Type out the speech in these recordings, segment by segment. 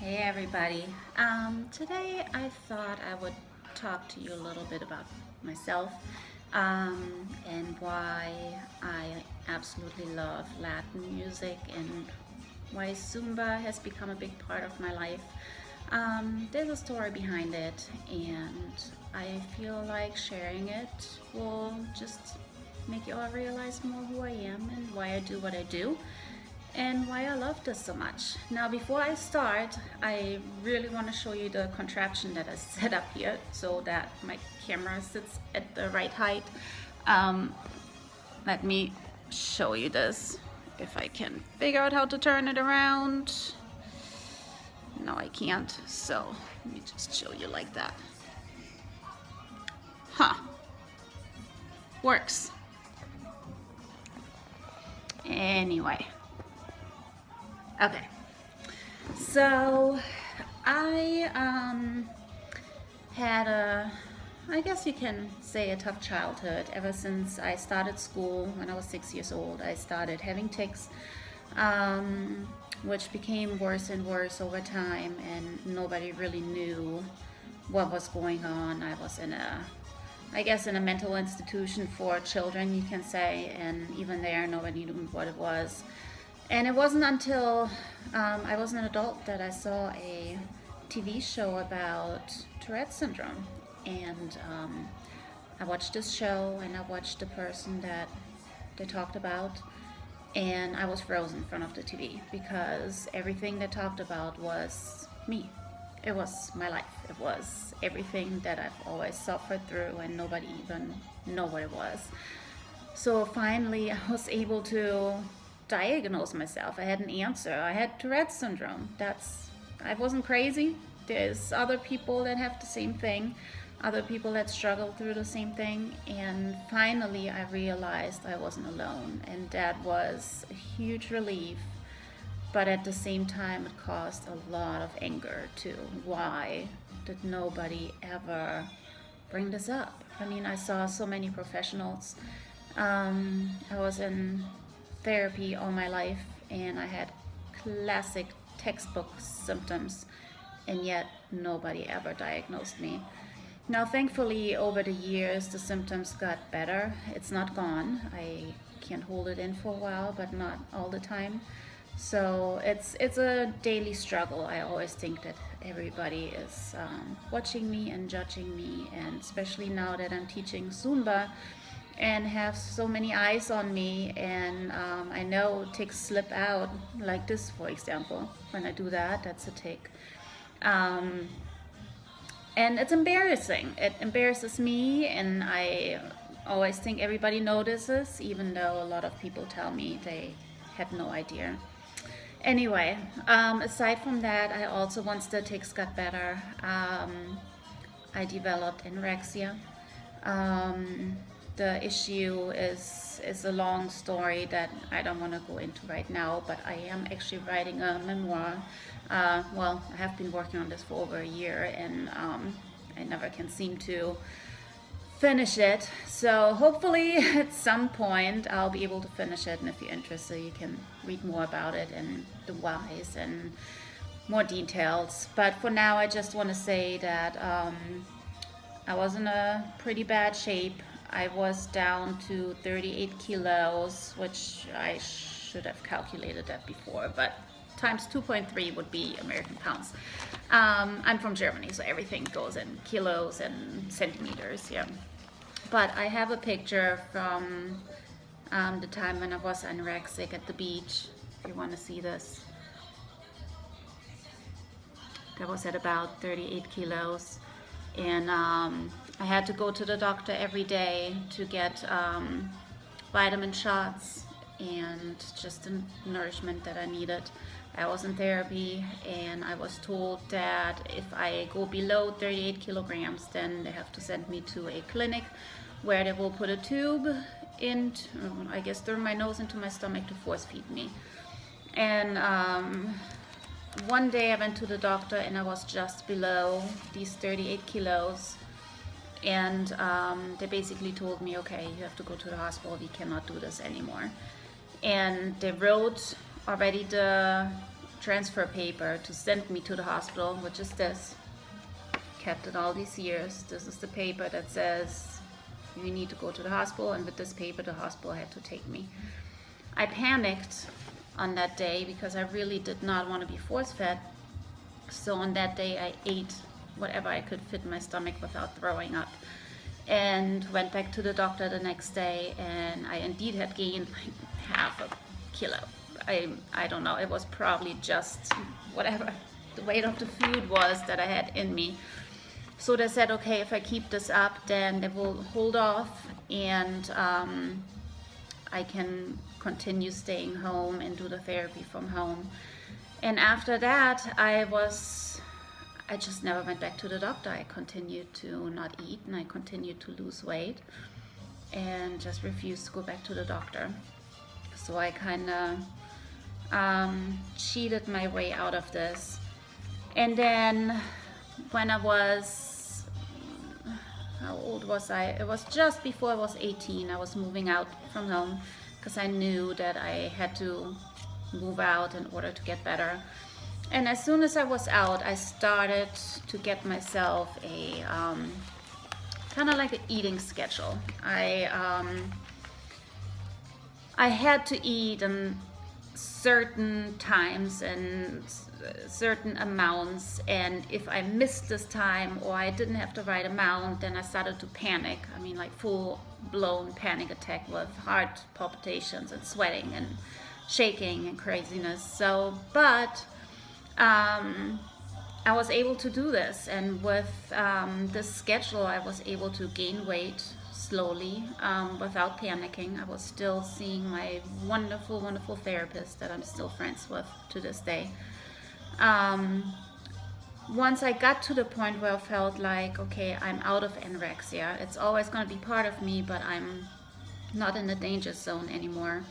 Hey everybody. Today I thought I would talk to you a little bit about myself and why I absolutely love Latin music and why Zumba has become a big part of my life. There's a story behind it, and I feel like sharing it will just make you all realize more who I am and why I do what I do and why I love this so much. Now, before I start, I really want to show you the contraption that I set up here so that my camera sits at the right height. Um, Let me show you this if I can figure out how to turn it around. No, I can't, so let me just show you like that. Huh, works. Anyway, okay, so I had I guess you can say a tough childhood. Ever since I started school when I was 6 years old, I started having tics, which became worse and worse over time, and nobody really knew what was going on. I was I guess, in a mental institution for children, you can say, and even there, nobody knew what it was. And it wasn't until I was an adult that I saw a TV show about Tourette syndrome. And I watched this show and I watched the person that they talked about, and I was frozen in front of the TV because everything they talked about was me. It was my life. It was everything that I've always suffered through, and nobody even know what it was. So finally, I was able to diagnose myself. I had an answer. I had Tourette's syndrome. I wasn't crazy. There's other people that have the same thing, other people that struggle through the same thing, and finally I realized I wasn't alone, and that was a huge relief. But at the same time, it caused a lot of anger too. Why did nobody ever bring this up? I mean, I saw so many professionals. I was in therapy all my life, and I had classic textbook symptoms, and yet nobody ever diagnosed me. Now, thankfully, over the years, the symptoms got better. It's not gone. I can hold it in for a while, but not all the time. So it's a daily struggle. I always think that everybody is watching me and judging me, and especially now that I'm teaching Zumba and have so many eyes on me, and I know tics slip out like this, for example. When I do that, that's a tic. Um, and it's embarrassing. It embarrasses me, and I always think everybody notices, even though a lot of people tell me they had no idea. Anyway, aside from that, I also, once the tics got better, I developed anorexia. The issue is a long story that I don't want to go into right now, but I am actually writing a memoir. Well, I have been working on this for over a year, and I never can seem to finish it. So hopefully at some point I'll be able to finish it, and if you're interested, you can read more about it and the whys and more details. But for now, I just want to say that I was in a pretty bad shape. I was down to 38 kilos, which I should have calculated that before, but times 2.3 would be American pounds. I'm from Germany, so everything goes in kilos and centimeters, yeah. But I have a picture from the time when I was anorexic at the beach, if you want to see this. That was at about 38 kilos. And I had to go to the doctor every day to get vitamin shots and just the nourishment that I needed. I was in therapy, and I was told that if I go below 38 kilograms, then they have to send me to a clinic where they will put a tube in, I guess, through my nose into my stomach to force feed me. And one day I went to the doctor, and I was just below these 38 kilos. And they basically told me, okay, you have to go to the hospital, we cannot do this anymore. And they wrote already the transfer paper to send me to the hospital, which is this. Kept it all these years. This is the paper that says you need to go to the hospital, and with this paper the hospital had to take me. I panicked on that day because I really did not want to be force-fed. So on that day I ate whatever I could fit in my stomach without throwing up, and went back to the doctor the next day, and I indeed had gained like half a kilo. I don't know, it was probably just whatever the weight of the food was that I had in me. So they said, okay, if I keep this up, then they will hold off, and I can continue staying home and do the therapy from home. And after that, I just never went back to the doctor. I continued to not eat, and I continued to lose weight, and just refused to go back to the doctor. So I kind of cheated my way out of this. And then when I was, how old was I? It was just before I was 18. I was moving out from home because I knew that I had to move out in order to get better. And as soon as I was out, I started to get myself a kind of like an eating schedule. I had to eat in certain times and certain amounts, and if I missed this time or I didn't have the right amount, then I started to panic. I mean, like full-blown panic attack with heart palpitations and sweating and shaking and craziness. So, but I was able to do this, and with this schedule I was able to gain weight slowly without panicking. I was still seeing my wonderful, wonderful therapist that I'm still friends with to this day. Once I got to the point where I felt like, okay, I'm out of anorexia, it's always going to be part of me, but I'm not in the danger zone anymore.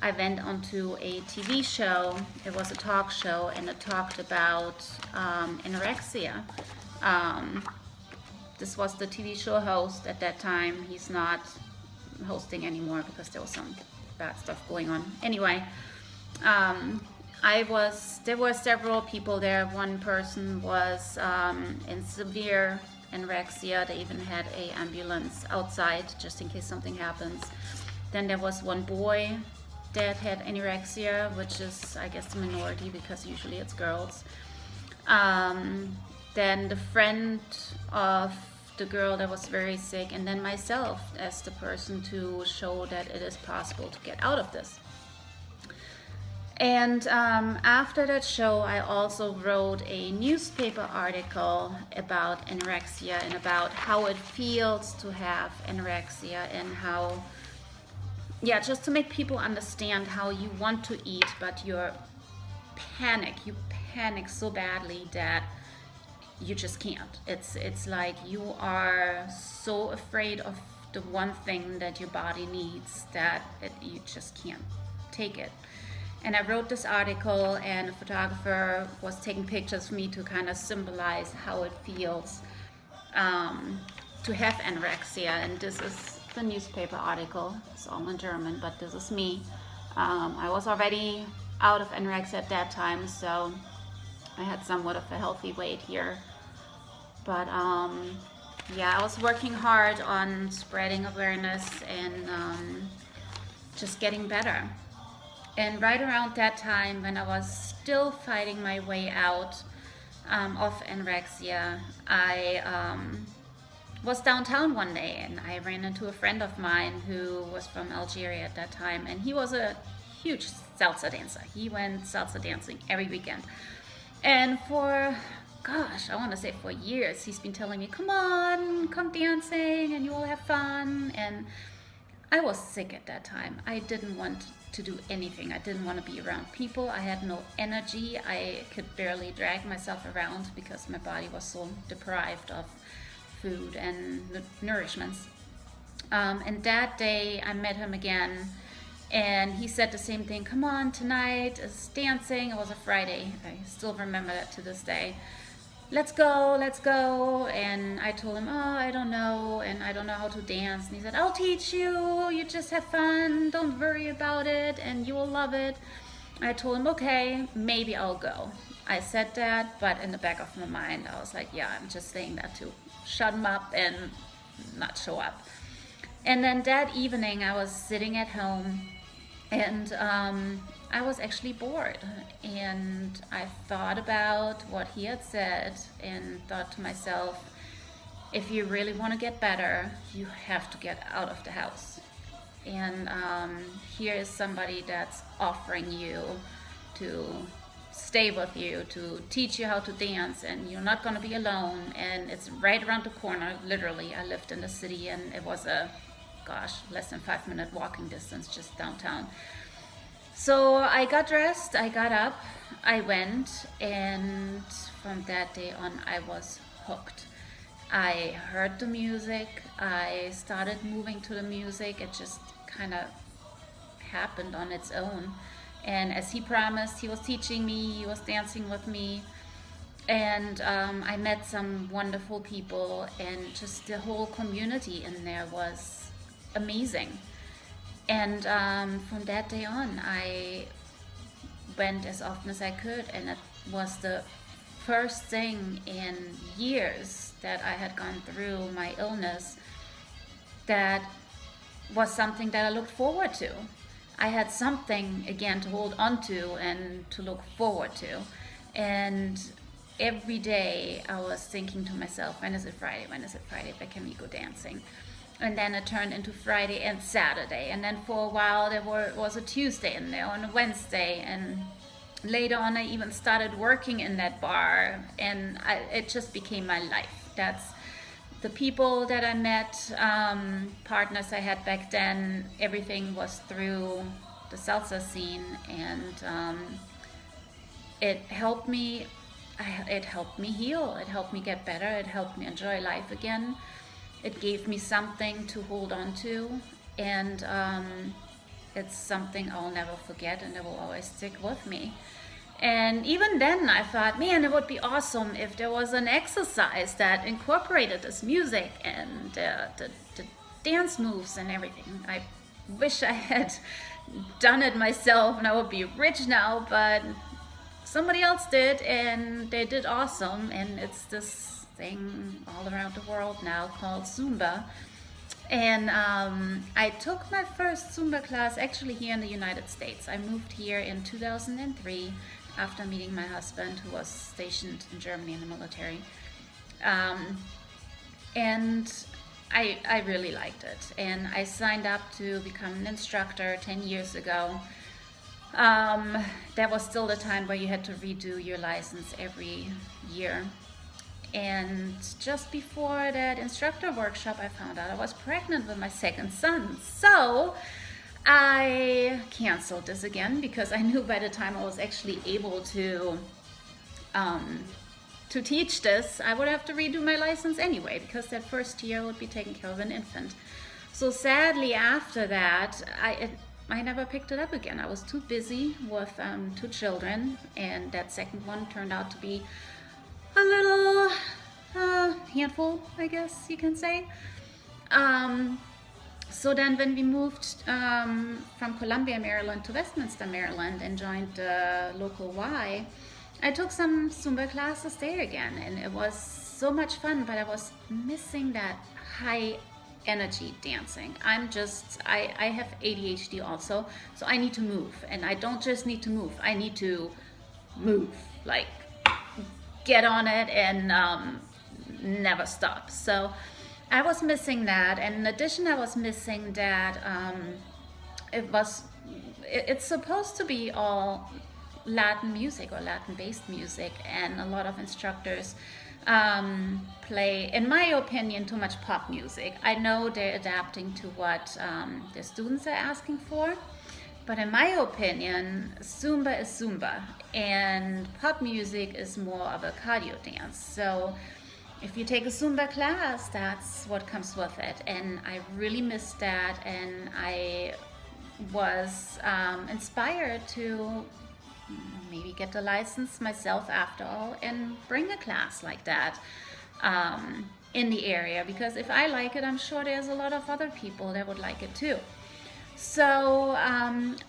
I went onto a TV show. It was a talk show, and it talked about anorexia. This was the TV show host at that time. He's not hosting anymore because there was some bad stuff going on. Anyway, there were several people there. One person was in severe anorexia. They even had an ambulance outside just in case something happens. Then there was one boy that had anorexia, which is, I guess, the minority because usually it's girls. Then the friend of the girl that was very sick, and then myself as the person to show that it is possible to get out of this. And after that show, I also wrote a newspaper article about anorexia and about how it feels to have anorexia, and how, yeah, just to make people understand how you want to eat, but you panic so badly that you just can't. It's like you are so afraid of the one thing that your body needs that you just can't take it. And I wrote this article, and a photographer was taking pictures for me to kind of symbolize how it feels to have anorexia. And this is the newspaper article. It's all in German, but this is me. I was already out of anorexia at that time, so I had somewhat of a healthy weight here. But yeah, I was working hard on spreading awareness and just getting better. And right around that time, when I was still fighting my way out of anorexia, I was downtown one day, and I ran into a friend of mine who was from Algeria at that time, and he was a huge salsa dancer. He went salsa dancing every weekend. And for, gosh, I want to say for years, he's been telling me, come on, come dancing and you will have fun. And I was sick at that time. I didn't want to do anything. I didn't want to be around people. I had no energy. I could barely drag myself around because my body was so deprived of food and nourishments. And that day I met him again, and he said the same thing. Come on, tonight is dancing. It was a Friday. I still remember that to this day. Let's go. And I told him, oh, I don't know, and I don't know how to dance. And he said, I'll teach you. You just have fun. Don't worry about it, and you will love it. I told him, okay, maybe I'll go. I said that, but in the back of my mind, I was like, yeah, I'm just saying that to shut him up and not show up. And then that evening, I was sitting at home, and I was actually bored. And I thought about what he had said and thought to myself, if you really want to get better, you have to get out of the house. And here is somebody that's offering you to stay with you, to teach you how to dance, and you're not going to be alone, and it's right around the corner. Literally, I lived in the city, and it was less than 5 minute walking distance just downtown. So I got dressed, I got up, I went, and from that day on I was hooked. I heard the music, I started moving to the music. It just kind of happened on its own. And as he promised, he was teaching me, he was dancing with me. And I met some wonderful people, and just the whole community in there was amazing. And from that day on, I went as often as I could, and it was the first thing in years that I had gone through my illness that was something that I looked forward to. I had something again to hold on to and to look forward to. And every day I was thinking to myself, when is it Friday? When is it Friday? When can we go dancing? And then it turned into Friday and Saturday. And then for a while there was a Tuesday in there and a Wednesday. And later on I even started working in that bar. And it just became my life. That's the people that I met, partners I had back then. Everything was through the salsa scene. And it helped me. It helped me heal. It helped me get better. It helped me enjoy life again. It gave me something to hold on to, and it's something I'll never forget, and it will always stick with me. And even then I thought, man, it would be awesome if there was an exercise that incorporated this music and the dance moves and everything. I wish I had done it myself and I would be rich now, but somebody else did, and they did awesome. And it's this thing all around the world now called Zumba. And I took my first Zumba class actually here in the United States. I moved here in 2003 after meeting my husband, who was stationed in Germany in the military. And I really liked it. And I signed up to become an instructor 10 years ago. That was still the time where you had to redo your license every year. And just before that instructor workshop, I found out I was pregnant with my second son. So I canceled this again because I knew by the time I was actually able to teach this, I would have to redo my license anyway, because that first year I would be taking care of an infant. So sadly, after that, I never picked it up again. I was too busy with 2 children, and that second one turned out to be a little handful, I guess you can say. So then when we moved from Columbia, Maryland to Westminster, Maryland, and joined the local Y, I took some Zumba classes there again, and it was so much fun, but I was missing that high energy dancing. I have ADHD also, so I need to move, and I don't just need to move, I need to move, like get on it and never stop. So I was missing that, and in addition I was missing that it's supposed to be all Latin music or Latin based music, and a lot of instructors play, in my opinion, too much pop music. I know they're adapting to what the students are asking for, but in my opinion, Zumba is Zumba, and pop music is more of a cardio dance. So if you take a Zumba class, that's what comes with it. And I really missed that, and I was inspired to maybe get the license myself after all and bring a class like that in the area, because if I like it, I'm sure there's a lot of other people that would like it too. So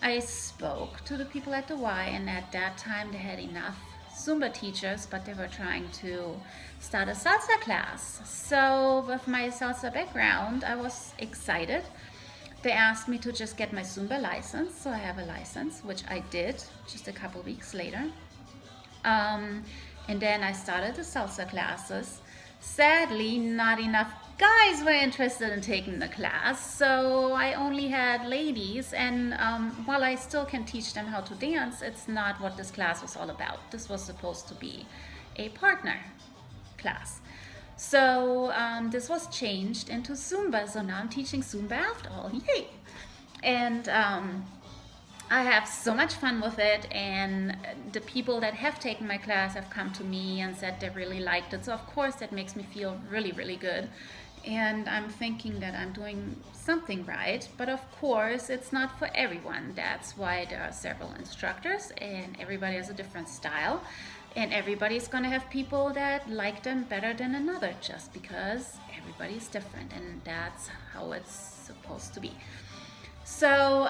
I spoke to the people at the Y, and at that time they had enough Zumba teachers, but they were trying to start a salsa class. So with my salsa background, I was excited. They asked me to just get my Zumba license, so I have a license, which I did just a couple weeks later. And then I started the salsa classes. Sadly, not enough guys were interested in taking the class, so I only had ladies. And while I still can teach them how to dance, it's not what this class was all about. This was supposed to be a partner class. So this was changed into Zumba. So now I'm teaching Zumba after all. Yay! And I have so much fun with it, and the people that have taken my class have come to me and said they really liked it. So of course that makes me feel really, really good. And I'm thinking that I'm doing something right, but of course it's not for everyone. That's why there are several instructors, and everybody has a different style, and everybody's gonna have people that like them better than another, just because everybody's different, and that's how it's supposed to be. So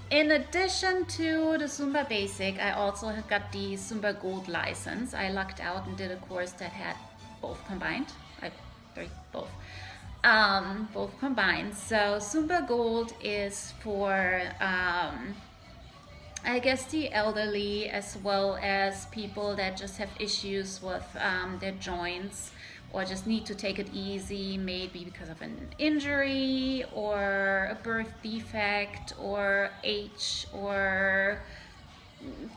in addition to the Zumba Basic, I also got the Zumba Gold license. I lucked out and did a course that had both combined. Both combined. So Zumba Gold is for I guess the elderly, as well as people that just have issues with their joints, or just need to take it easy, maybe because of an injury or a birth defect or age, or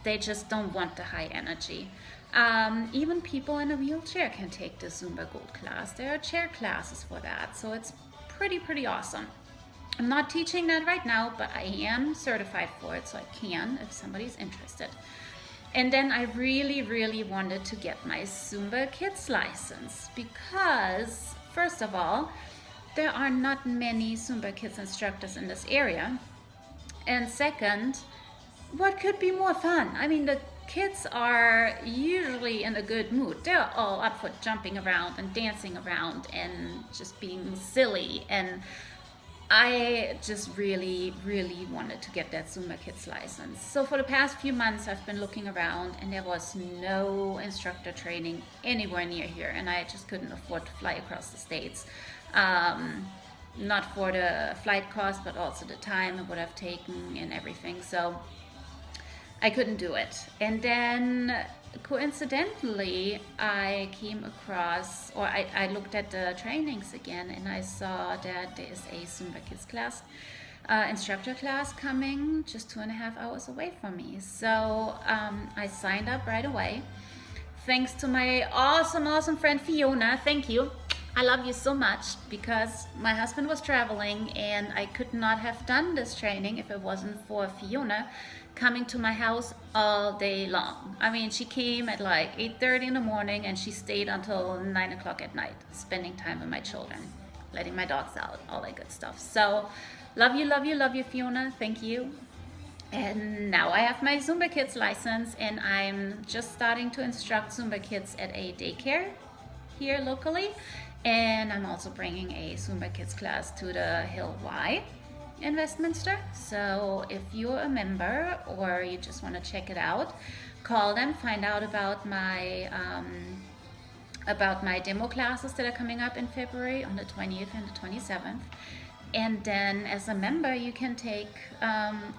they just don't want the high energy. Even people in a wheelchair can take the Zumba Gold class. There are chair classes for that, so it's pretty awesome. I'm not teaching that right now, but I am certified for it, so I can if somebody's interested. And then I really wanted to get my Zumba Kids license, because first of all, there are not many Zumba Kids instructors in this area. And second, what could be more fun? I mean, the kids are usually in a good mood. They're all up for jumping around and dancing around and just being silly. And I just really wanted to get that Zumba Kids license. So for the past few months, I've been looking around, and there was no instructor training anywhere near here, and I just couldn't afford to fly across the states. Not for the flight cost, but also the time it would have taken and everything. So I couldn't do it. And then coincidentally, I came across, or I looked at the trainings again, and I saw that there is a Zumba Kids class, instructor class coming just 2.5 hours away from me. So I signed up right away. Thanks to my awesome friend Fiona. Thank you. I love you so much, because my husband was traveling and I could not have done this training if it wasn't for Fiona coming to my house all day long. I mean, she came at like 8:30 in the morning and she stayed until 9 o'clock at night, spending time with my children, letting my dogs out, all that good stuff. So love you, Fiona. Thank you. And now I have my Zumba Kids license, and I'm just starting to instruct Zumba Kids at a daycare here locally. And I'm also bringing a Zumba Kids class to the Hill Y in Westminster. So if you're a member or you just want to check it out, call them, find out about my demo classes that are coming up in February on the 20th and the 27th. And then as a member, you can take,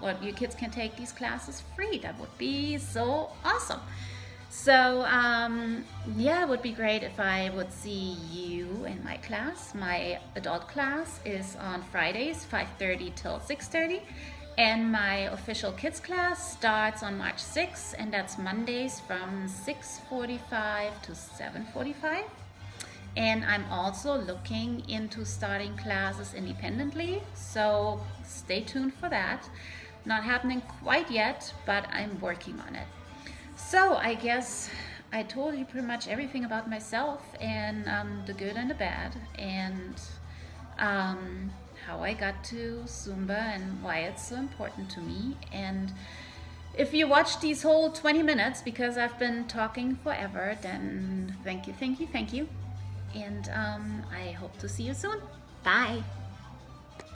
or your kids can take these classes free. That would be so awesome. So yeah, it would be great if I would see you in my class. My adult class is on Fridays, 5:30 till 6:30. And my official kids class starts on March 6th, and that's Mondays from 6:45 to 7:45. And I'm also looking into starting classes independently, so stay tuned for that. Not happening quite yet, but I'm working on it. So I guess I told you pretty much everything about myself, and the good and the bad, and how I got to Zumba and why it's so important to me. And if you watch these whole 20 minutes, because I've been talking forever, then thank you. And I hope to see you soon. Bye.